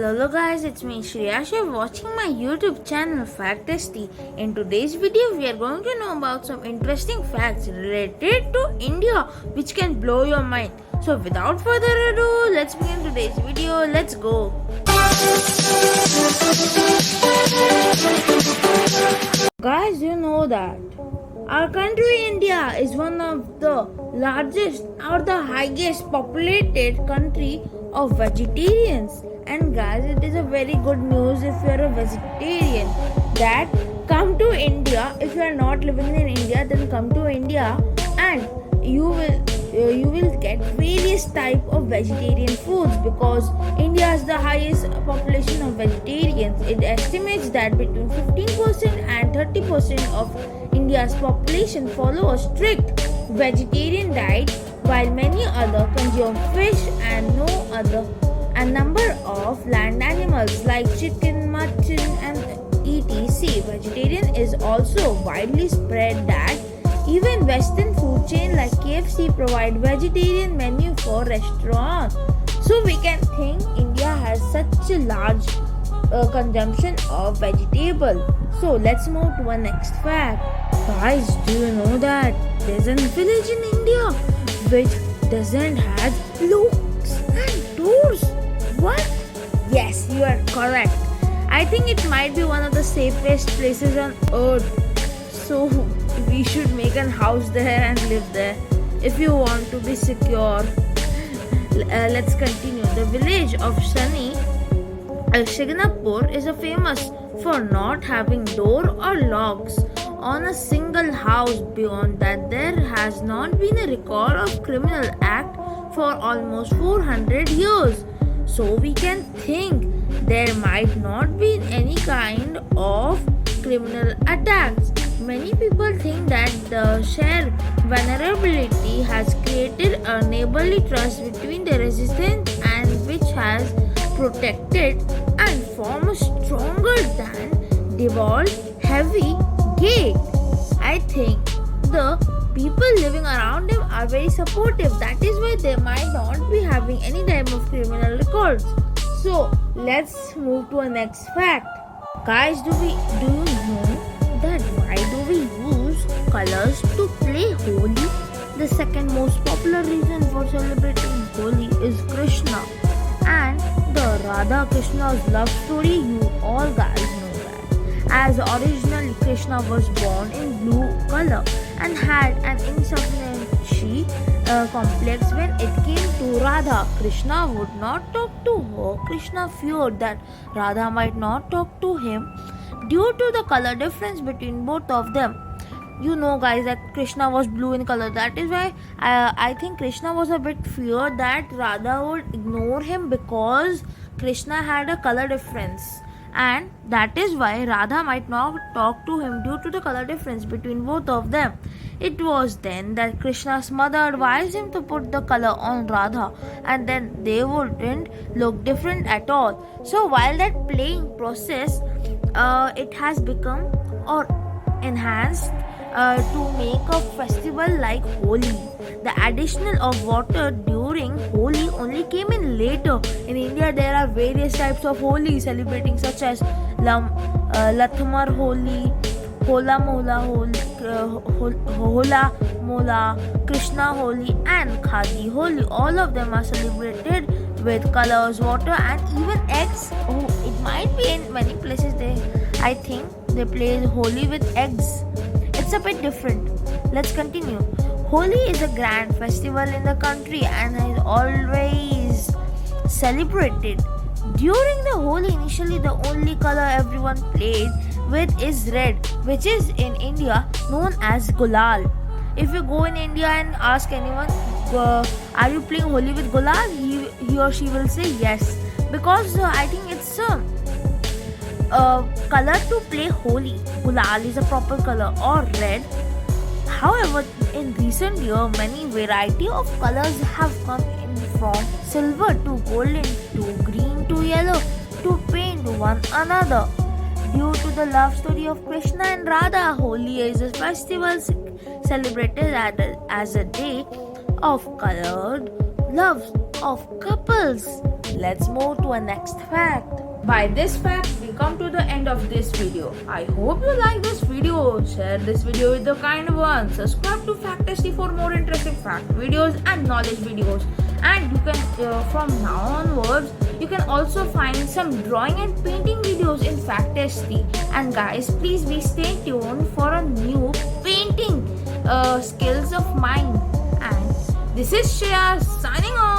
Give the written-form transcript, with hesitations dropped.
Hello guys, it's me Shreya. You're watching my YouTube channel Fact Testy. In today's video, we are going to know about some interesting facts related to India which can blow your mind. So without further ado, let's begin today's video. Let's go. Guys, you know that our country India is one of the largest or the highest populated country of vegetarians. And guys, it is a very good news if you are a vegetarian that come to India. If you are not living in India, then come to India and you will get various type of vegetarian foods because India has the highest population of vegetarians. It estimates that between 15% and 30% of India's population follow a strict vegetarian diet, while many other consume fish and no other a number of land animals like chicken, mutton and etc. Vegetarian is also widely spread that even Western food chain like KFC provide vegetarian menu for restaurants. So we can think India has such a large consumption of vegetable. So let's move to our next fact. Guys, do you know that there's a village in India which doesn't have locks and doors? What? Yes, you are correct. I think it might be one of the safest places on earth. So we should make a house there and live there if you want to be secure. Let's continue. The village of Shani Shignapur is famous for not having door or locks on a single house. Beyond that, there has not been a record of criminal act for almost 400 years. So we can think there might not be any kind of criminal attacks. Many people think that the shared vulnerability has created a neighborly trust between the residents and which has protected and formed a stronger than devolved heavy gate. I think the people living around them are very supportive. That is why they might not be having any type of criminal records. So let's move to our next fact. Guys, do you know that why do we use colors to play Holi? The second most popular reason for celebrating Holi is Krishna and the Radha Krishna's love story. You all guys know that. As originally Krishna was born in blue color and had an insufficiency complex when it came to Radha. Krishna would not talk to her. Krishna feared that Radha might not talk to him due to the color difference between both of them. You know guys that Krishna was blue in color. That is why I think Krishna was a bit feared that Radha would ignore him because Krishna had a color difference. And that is why Radha might not talk to him due to the color difference between both of them. It was then that Krishna's mother advised him to put the color on Radha and then they wouldn't look different at all. So while that playing process, it has become or enhanced to make a festival like Holi. The additional of water during Holi only came in later. In India, there are various types of Holi celebrating such as Lathmar Holi, Hola Mola, Krishna Holi and Khadi Holi. All of them are celebrated with colors, water and even eggs. Oh, it might be in many places I think they play Holi with eggs. It's a bit different. Let's continue. Holi is a grand festival in the country and is always celebrated. During the Holi, initially the only color everyone played with is red, which is in India known as Gulal. If you go in India and ask anyone, are you playing Holi with Gulal? He or she will say yes. Because I think it's a color to play Holi. Gulal is a proper color or red. However, in recent years, many variety of colors have come in from silver to golden to green to yellow to paint one another. Due to the love story of Krishna and Radha, Holi is a festival celebrated as a day of colored loves of couples. let's move to a next fact. By this fact, we come to the end of this video. I hope you like this video. Share this video with the kind ones. Subscribe to Factasty for more interesting fact videos and knowledge videos. And you can, from now onwards, you can also find some drawing and painting videos in Factasty. And guys, please be stay tuned for a new painting skills of mine. And this is Shreya signing off.